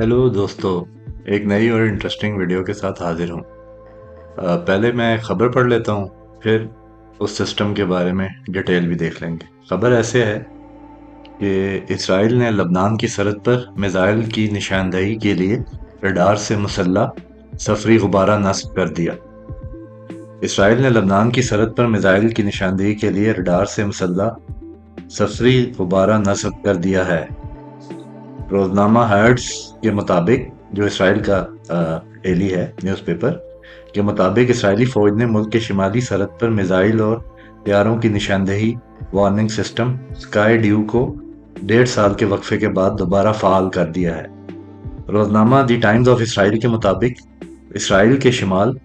Hello दोस्तों, एक नई और इंटरेस्टिंग वीडियो के साथ हाजिर हूँ। पहले मैं खबर पढ़ लेता हूँ, फिर उस सिस्टम के बारे में डिटेल भी देख लेंगे। खबर ऐसे है कि इसराइल ने लबनान की सरहद पर मिसाइल की निशानदेही के लिए रडार से मुसल्लह सफरी गुब्बारा नस्ब कर दिया। इसराइल ने लबनान की सरहद पर मिसाइल की निशानदेही के लिए रडार से मुसल्लह सफरी गुब्बारा नस्ब कर दिया है। रोजनामा हर्ट्स के मुताबिक, जो इसराइल का डेली है न्यूज़पेपर के मुताबिक, इसराइली फौज ने मुल्क के शिमाली सरहद पर मिसाइल और तैयारों की निशानदेही वार्निंग सिस्टम स्काई ड्यू को 1.5 साल के वक्फे के बाद दोबारा फाल कर दिया है। रोजनामा दी टाइम्स ऑफ इसराइल के मुताबिक, इसराइल के शिमाल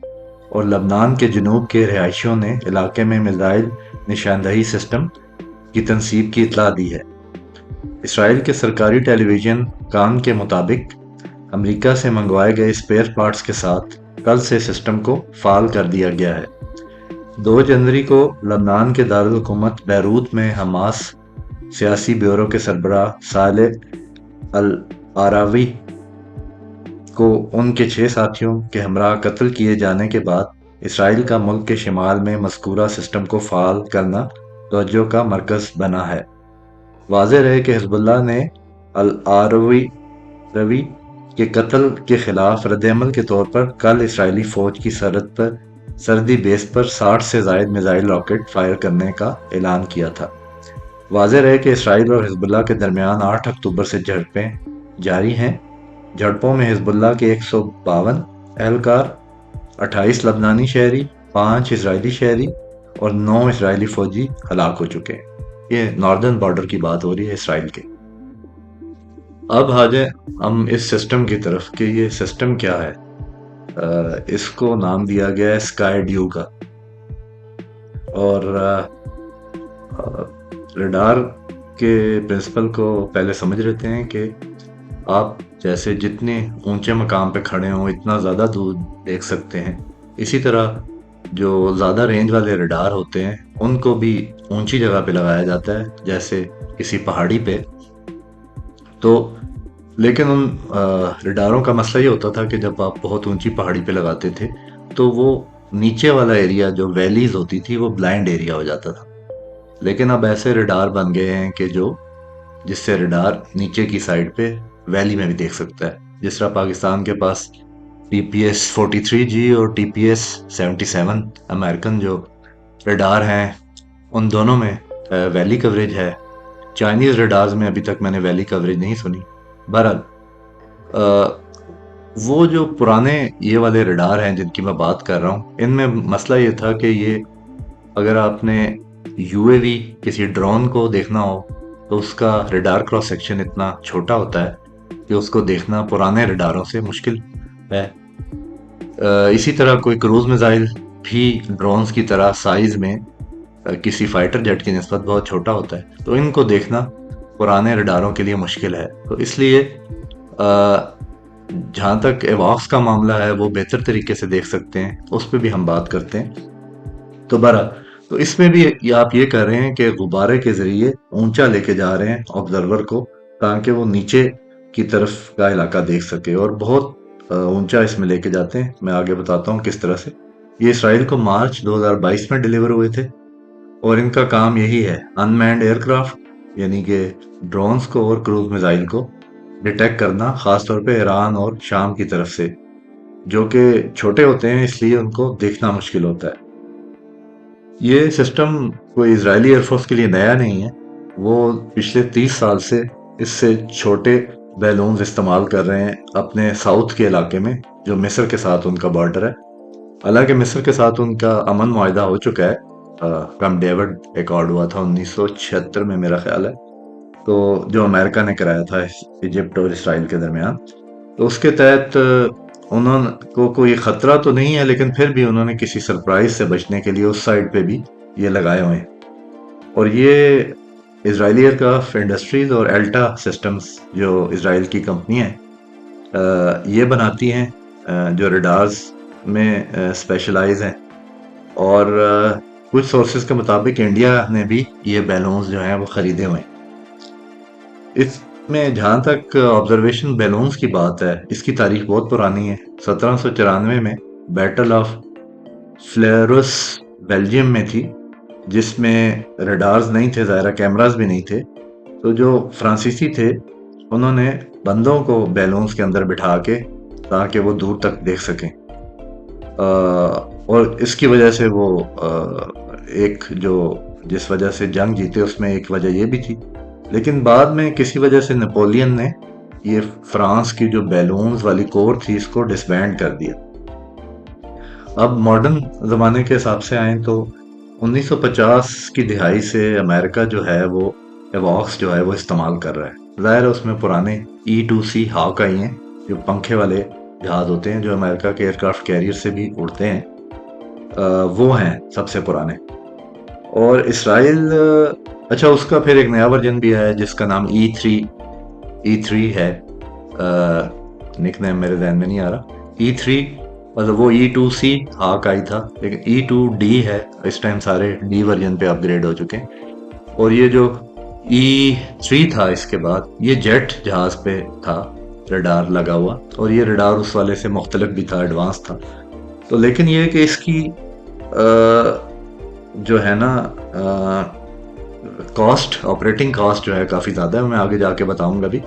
और लबनान के जनूब के रिहायशियों ने इलाके में मिसाइल निशानदेही सिस्टम की तनसीब की इतला दी है। इसराइल के सरकारी टेलीविजन कान के मुताबिक, अमेरिका से मंगवाए गए स्पेयर पार्ट्स के साथ कल से सिस्टम को फाल कर दिया गया है। 2 जनवरी को लबनान के दारुल हुकूमत बैरूत में हमास सियासी ब्यूरो के सरबराह सालेह अल आरावी को उनके 6 साथियों के हमराह कत्ल किए जाने के बाद इसराइल का मुल्क के शिमाल में मज़कूरा सिस्टम को फाल करना तवज्जो का मरकज़ बना है। वाज़ेह रहे कि हिज़्बुल्लाह ने अल आरवी रवी के कत्ल के खिलाफ रद्दअमल के तौर पर कल इसराइली फौज की सरहद पर सर्दी बेस पर 60 से ज़ायद मिसाइल रॉकेट फायर करने का ऐलान किया था। वाज़ेह रहे कि इसराइल और हिज़्बुल्लाह के दरमियान 8 अक्टूबर से झड़पें जारी हैं। झड़पों में हिज़्बुल्लाह के 152 एहलकार, 28 लबनानी शहरी, 5 इसराइली शहरी और 9 इसराइली फौजी हलाक हो चुके हैं। ये नॉर्दर्न बॉर्डर की बात हो रही है इसराइल के। अब आ जाए हम इस सिस्टम की तरफ कि ये सिस्टम क्या है। इसको नाम दिया गया है स्काई ड्यू का। और रडार के प्रिंसिपल को पहले समझ लेते हैं कि आप जैसे जितने ऊंचे मकाम पे खड़े हों इतना ज़्यादा दूर देख सकते हैं। इसी तरह जो ज़्यादा रेंज वाले रडार होते हैं उनको भी ऊंची जगह पे लगाया जाता है, जैसे किसी पहाड़ी पे। तो लेकिन उन रडारों का मसला ये होता था कि जब आप बहुत ऊंची पहाड़ी पे लगाते थे तो वो नीचे वाला एरिया जो वैलीज होती थी वो ब्लाइंड एरिया हो जाता था। लेकिन अब ऐसे रडार बन गए हैं कि जिससे रडार नीचे की साइड पे वैली में भी देख सकता है। जिस तरह पाकिस्तान के पास TPS 43G और TPS 77 अमेरिकन जो रडार हैं, उन दोनों में वैली कवरेज है। चाइनीज़ रडार्स में अभी तक मैंने वैली कवरेज नहीं सुनी। बहरहाल, वो जो पुराने ये वाले रडार हैं जिनकी मैं बात कर रहा हूँ, इनमें मसला ये था कि ये अगर आपने UAV किसी ड्रोन को देखना हो तो उसका रडार क्रॉस सेक्शन इतना छोटा होता है कि उसको देखना पुराने रडारों से मुश्किल है। इसी तरह कोई क्रूज मिसाइल भी ड्रोन्स की तरह साइज में किसी फाइटर जेट की निस्बत बहुत छोटा होता है, तो इनको देखना पुराने रडारों के लिए मुश्किल है। तो इसलिए जहाँ तक एवॉक्स का मामला है वो बेहतर तरीके से देख सकते हैं, उस पर भी हम बात करते हैं। तो इसमें भी आप ये कर रहे हैं कि गुब्बारे के जरिए ऊंचा लेके जा रहे हैं ऑब्जर्वर को, ताकि वो नीचे की तरफ का इलाका देख सके, और बहुत ऊंचा इसमें लेके जाते हैं। मैं आगे बताता हूँ किस तरह से। ये इसराइल को मार्च 2022 में डिलीवर हुए थे और इनका काम यही है, अनमैन्ड एयरक्राफ्ट यानी कि ड्रोन्स को और क्रूज मिसाइल को डिटेक्ट करना, खासतौर पे ईरान और शाम की तरफ से, जो कि छोटे होते हैं इसलिए उनको देखना मुश्किल होता है। ये सिस्टम कोई इजरायली एयरफोर्स के लिए नया नहीं है। वो पिछले 30 साल से इससे छोटे बैलून्स इस्तेमाल कर रहे हैं अपने साउथ के इलाके में, जो मिस्र के साथ उनका बॉर्डर है। हालांकि मिस्र के साथ उनका अमन मुआहदा हो चुका है, कैंप डेविड एकॉर्ड हुआ था 1976 में मेरा ख्याल है, तो जो अमेरिका ने कराया था इजिप्ट और इसराइल के दरमियान। तो उसके तहत उन्होंने को कोई खतरा तो नहीं है, लेकिन फिर भी उन्होंने किसी सरप्राइज से बचने के लिए उस साइड पे भी ये लगाए हुए हैं। और ये इजरायली एयरक्राफ्ट इंडस्ट्रीज और एल्टा सिस्टम्स, जो इसराइल की कंपनी है, ये बनाती हैं, जो रडार्स में स्पेशलाइज हैं। और कुछ सोर्सेज के मुताबिक इंडिया ने भी ये बैलून्स जो हैं वो खरीदे हुए हैं। میں جہاں تک آبزرویشن بیلونز کی بات ہے، اس کی تاریخ بہت پرانی ہے۔ 1794 میں بیٹل آف فلیروس بیلجیم میں تھی، جس میں ریڈارز نہیں تھے، ظاہرہ کیمراز بھی نہیں تھے۔ تو جو فرانسیسی تھے انہوں نے بندوں کو بیلونز کے اندر بٹھا کے تاکہ وہ دور تک دیکھ سکیں، اور اس کی وجہ سے وہ ایک جو جس وجہ سے جنگ جیتے اس میں ایک وجہ یہ بھی تھی۔ لیکن بعد میں کسی وجہ سے نپولین نے یہ فرانس کی جو بیلونز والی کور تھی اس کو ڈسبینڈ کر دیا۔ اب ماڈرن زمانے کے حساب سے آئیں تو 1950 کی دہائی سے امریکہ جو ہے وہ ایواکس جو ہے وہ استعمال کر رہا ہے۔ ظاہر ہے اس میں پرانے E-2C ہاک آئی ہیں جو پنکھے والے جہاز ہوتے ہیں جو امریکہ کے ایئرکرافٹ کیریئر سے بھی اڑتے ہیں، وہ ہیں سب سے پرانے۔ اور اسرائیل، اچھا اس کا پھر ایک نیا ورژن بھی ہے جس کا نام E3 ہے، نک نیم میرے ذہن میں نہیں آ رہا۔ E3 مطلب وہ E-2C ہاک آئی تھا، لیکن E-2D ہے، اس ٹائم سارے ڈی ورژن پہ اپ گریڈ ہو چکے ہیں۔ اور یہ جو E3 تھا اس کے بعد یہ جیٹ جہاز پہ تھا، ریڈار لگا ہوا، اور یہ ریڈار اس والے سے مختلف بھی تھا، ایڈوانس تھا۔ تو لیکن یہ کہ اس کی جو ہے نا کاسٹ، آپریٹنگ کاسٹ جو ہے کافی زیادہ ہے، میں آگے جا کے بتاؤں گا بھی۔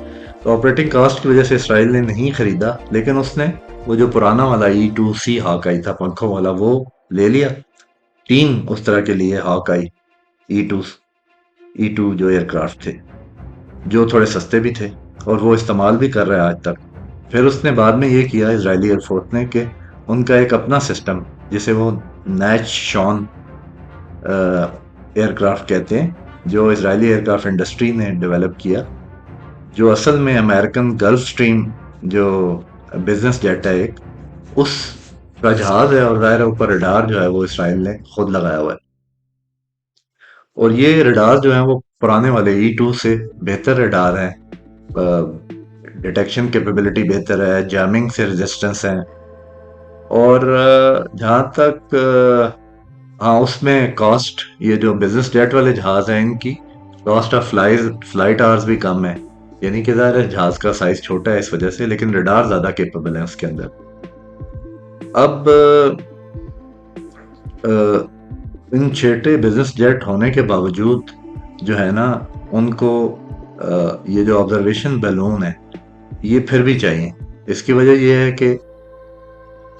تو آپریٹنگ کاسٹ کی وجہ سے اسرائیل نے نہیں خریدا، لیکن اس نے وہ جو پرانا والا E-2C ہاک آئی تھا پنکھوں والا وہ لے لیا۔ 3 اس طرح کے لیے ہاک آئی E2 جو ایئرکرافٹ تھے، جو تھوڑے سستے بھی تھے، اور وہ استعمال بھی کر رہے ہیں آج تک۔ پھر اس نے بعد میں یہ کیا اسرائیلی ایئر فورس نے کہ ان کا ایک اپنا سسٹم جسے وہ نیچ شون ایئرکرافٹ کہتے ہیں، جو اسرائیلی ایئرکرافٹ انڈسٹری نے ڈیولپ کیا، جو اصل میں امریکن گلف سٹریم جو بزنس جیٹ ہے ایک، اس کا جہاز ہے، اور ظاہر اوپر ریڈار جو ہے وہ اسرائیل نے خود لگایا ہوا ہے۔ اور یہ ریڈار جو ہیں وہ پرانے والے E2 سے بہتر ریڈار ہیں، ڈیٹیکشن کیپیبلٹی بہتر ہے، جیمنگ سے ریزسٹنس ہے، اور جہاں تک ہاں اس میں کاسٹ، یہ جو بزنس جیٹ والے جہاز ہیں ان کی کاسٹ آف فلائٹ آورز بھی کم ہے، یعنی کہ ظاہر ہے جہاز کا سائز چھوٹا ہے اس وجہ سے، لیکن ریڈار زیادہ کیپیبل ہیں اس کے اندر۔ اب ان چھوٹے بزنس جیٹ ہونے کے باوجود جو ہے نا ان کو یہ جو آبزرویشن بیلون ہے یہ پھر بھی چاہیے۔ اس کی وجہ یہ ہے کہ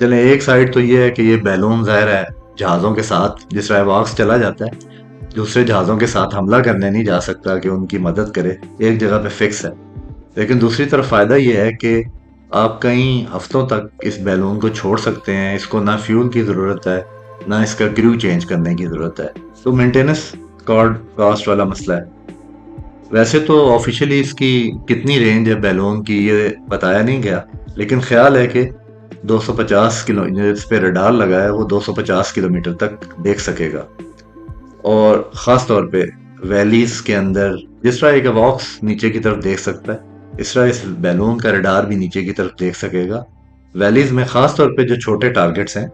چلیں ایک سائڈ تو یہ ہے کہ یہ بیلون ظاہر ہے جہازوں کے ساتھ جس طرح ایواکس چلا جاتا ہے دوسرے جہازوں کے ساتھ حملہ کرنے نہیں جا سکتا کہ ان کی مدد کرے، ایک جگہ پہ فکس ہے۔ لیکن دوسری طرف فائدہ یہ ہے کہ آپ کئی ہفتوں تک اس بیلون کو چھوڑ سکتے ہیں، اس کو نہ فیول کی ضرورت ہے نہ اس کا کریو چینج کرنے کی ضرورت ہے، تو مینٹیننس کاسٹ والا مسئلہ ہے۔ ویسے تو آفیشلی اس کی کتنی رینج ہے بیلون کی یہ بتایا نہیں گیا، لیکن خیال ہے کہ 250 کلو، جس پہ ریڈار لگا ہے وہ 250 کلومیٹر تک دیکھ سکے گا، اور خاص طور پہ ویلیز کے اندر جس طرح ایک ایواکس نیچے کی طرف دیکھ سکتا ہے اس طرح اس بیلون کا ریڈار بھی نیچے کی طرف دیکھ سکے گا۔ ویلیز میں خاص طور پہ جو چھوٹے ٹارگٹس ہیں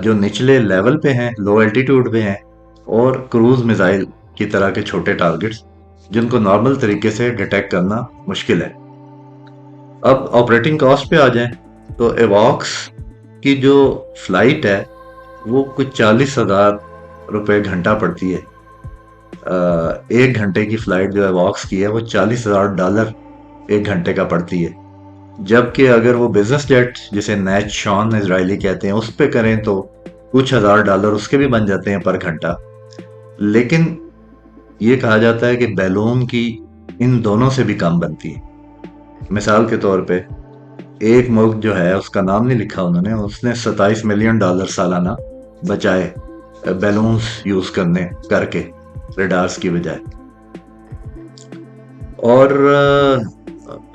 جو نچلے لیول پہ ہیں، لو الٹیٹیوڈ پہ ہیں، اور کروز میزائل کی طرح کے چھوٹے ٹارگٹس جن کو نارمل طریقے سے ڈیٹیکٹ کرنا مشکل ہے۔ اب آپریٹنگ کاسٹ پہ آ جائیں تو ایواکس کی جو فلائٹ ہے وہ کچھ 40,000 روپے گھنٹہ پڑتی ہے۔ 1 گھنٹے کی فلائٹ جو ایواکس کی ہے وہ $40,000 1 گھنٹے کا پڑتی ہے، جبکہ اگر وہ بزنس جیٹ جسے نیچ شون اسرائیلی کہتے ہیں اس پہ کریں تو کچھ $1,000 اس کے بھی بن جاتے ہیں پر گھنٹہ۔ لیکن یہ کہا جاتا ہے کہ بیلون کی ان دونوں سے بھی کم بنتی ہے۔ مثال کے طور پہ ایک ملک جو ہے اس کا نام نہیں لکھا انہوں نے، اس نے $27 ملین سالانہ بچائے بیلونز یوز کر کے ریڈارز کی بجائے۔ اور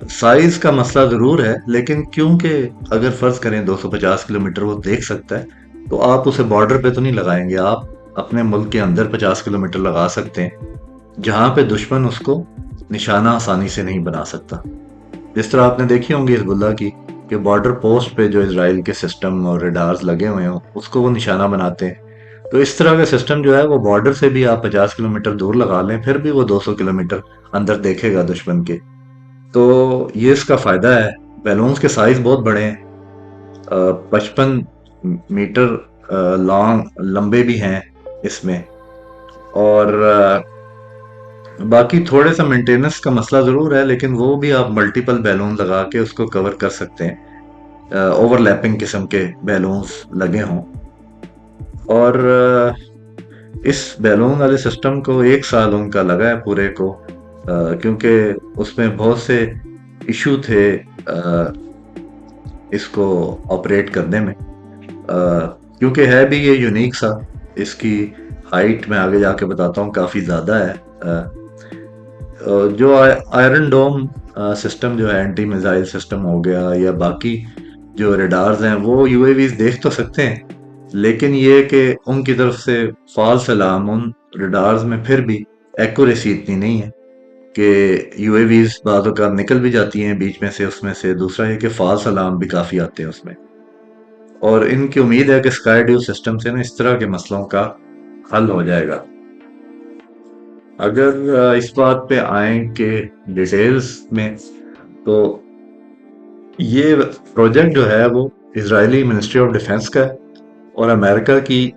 سائز کا مسئلہ ضرور ہے، لیکن کیونکہ اگر فرض کریں 250 کلومیٹر وہ دیکھ سکتا ہے تو آپ اسے بارڈر پہ تو نہیں لگائیں گے، آپ اپنے ملک کے اندر 50 کلومیٹر لگا سکتے ہیں جہاں پہ دشمن اس کو نشانہ آسانی سے نہیں بنا سکتا۔ جس طرح آپ نے دیکھی ہوں گی حزب اللہ کی کہ بارڈر پوسٹ پہ جو اسرائیل کے سسٹم اور ریڈارز لگے ہوئے ہوں اس کو وہ نشانہ بناتے ہیں، تو اس طرح کا سسٹم جو ہے وہ بارڈر سے بھی آپ 50 کلومیٹر دور لگا لیں پھر بھی وہ 200 کلومیٹر اندر دیکھے گا دشمن کے۔ तो ये इसका फ़ायदा है। बैलून्स के साइज़ बहुत बड़े हैं, 55 मीटर लॉन्ग लंबे भी हैं इसमें। और बाकी थोड़े सा मेंटेनेंस का मसला ज़रूर है, लेकिन वो भी आप मल्टीपल बैलून लगा के उसको कवर कर सकते हैं, ओवरलैपिंग किस्म के बैलून्स लगे हों। और इस बैलून वाले सिस्टम को 1 साल उनका लगा है पूरे को, क्योंकि उसमें बहुत से इशू थे इसको ऑपरेट करने में, क्योंकि है भी ये यूनिक सा। इसकी हाइट मैं आगे जाके बताता हूँ काफ़ी ज़्यादा है। जो आयरन डोम सिस्टम जो है, एंटी मिसाइल सिस्टम हो गया, या बाकी जो रेडार्स हैं, वो यूएवीज देख तो सकते हैं, लेकिन ये कि उनकी तरफ से फॉल्स अलार्म उन रेडार्स में फिर भी एक्यूरेसी इतनी नहीं है कि यूएवीज बाद औक़ात निकल भी जाती हैं बीच में से उसमें से। दूसरा ये कि फॉल्स अलार्म भी काफ़ी आते हैं उसमें। और इनकी उम्मीद है कि स्काई ड्यू सिस्टम से ना इस तरह के मसलों का हल हो जाएगा। अगर इस बात पे आए कि डिटेल्स में, तो ये प्रोजेक्ट जो है वो इजरायली मिनिस्ट्री ऑफ डिफेंस का है और अमेरिका की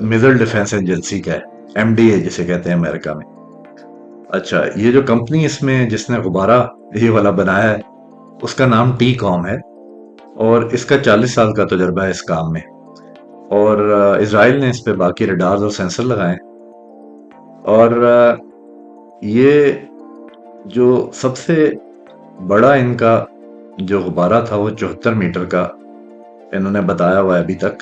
मिसाइल डिफेंस एजेंसी का है, एमडीए जिसे कहते हैं अमेरिका में। अच्छा, ये जो कंपनी इसमें जिसने गुब्बारा ये वाला बनाया है, उसका नाम टी कॉम है और इसका 40 साल का तजुर्बा है इस काम में। और इसराइल ने इस पे बाकी रडार्स और सेंसर लगाए। और ये जो सबसे बड़ा इनका जो गुब्बारा था वो 74 मीटर का इन्होंने बताया हुआ है अभी तक,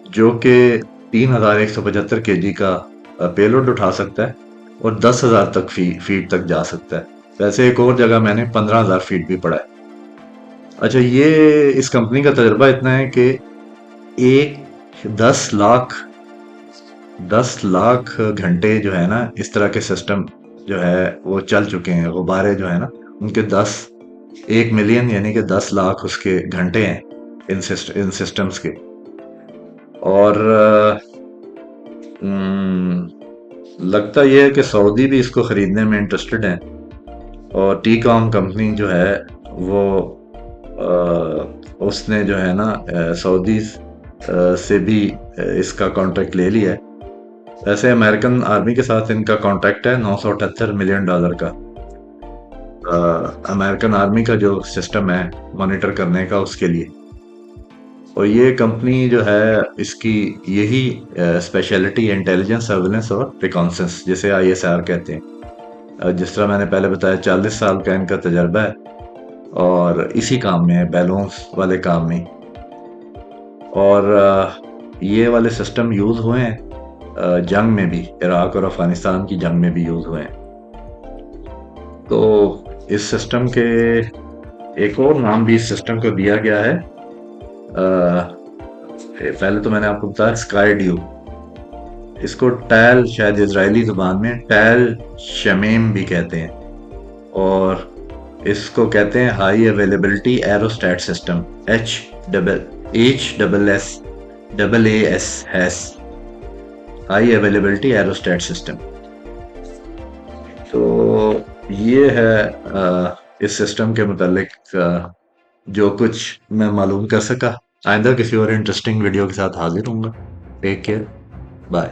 जो कि 3175 केजी का पेलोड उठा सकता है और 10,000 तक फीट तक जा सकता है। वैसे एक और जगह मैंने 15,000 फीट भी पढ़ा है। अच्छा, ये इस कंपनी का तजुर्बा इतना है कि एक 10 लाख घंटे जो है ना इस तरह के सिस्टम जो है वो चल चुके हैं। गुब्बारे जो है ना उनके 1 मिलियन यानी कि 10 लाख उसके घंटे हैं इन सिस्टम्स के। और लगता यह है कि सऊदी भी इसको ख़रीदने में इंटरेस्टेड हैं। और टी कॉम कंपनी जो है वो उसने जो है ना सऊदी से भी इसका कॉन्ट्रैक्ट ले लिया है। वैसे अमेरिकन आर्मी के साथ इनका कॉन्ट्रैक्ट है $978 मिलियन का। अमेरिकन आर्मी का जो सिस्टम है मॉनिटर करने का, उसके लिए। और ये कंपनी जो है इसकी यही स्पेशलिटी इंटेलिजेंस, सर्विलेंस और रिकॉन्सेंस, जिसे ISR कहते हैं। जिस तरह मैंने पहले बताया 40 साल का इनका तजर्बा है और इसी काम में है, बैलून्स वाले काम में। और ये वाले सिस्टम यूज़ हुए हैं जंग में भी, इराक और अफगानिस्तान की जंग में भी यूज़ हुए हैं। तो इस सिस्टम के एक और नाम भी इस सिस्टम को दिया गया है। पहले तो मैंने आपको बताया स्काई ड्यू, इसको टैल, शायद इजरायली जुबान में टैल शमीम भी कहते हैं। और इसको कहते हैं high availability aerostat system, HSSAS, high availability aerostat system. तो ये है इस सिस्टम के मुतालिक जो कुछ मैं मालूम कर सका। आइंदा किसी और इंटरेस्टिंग वीडियो के साथ हाजिर हूँगा। Take care, bye.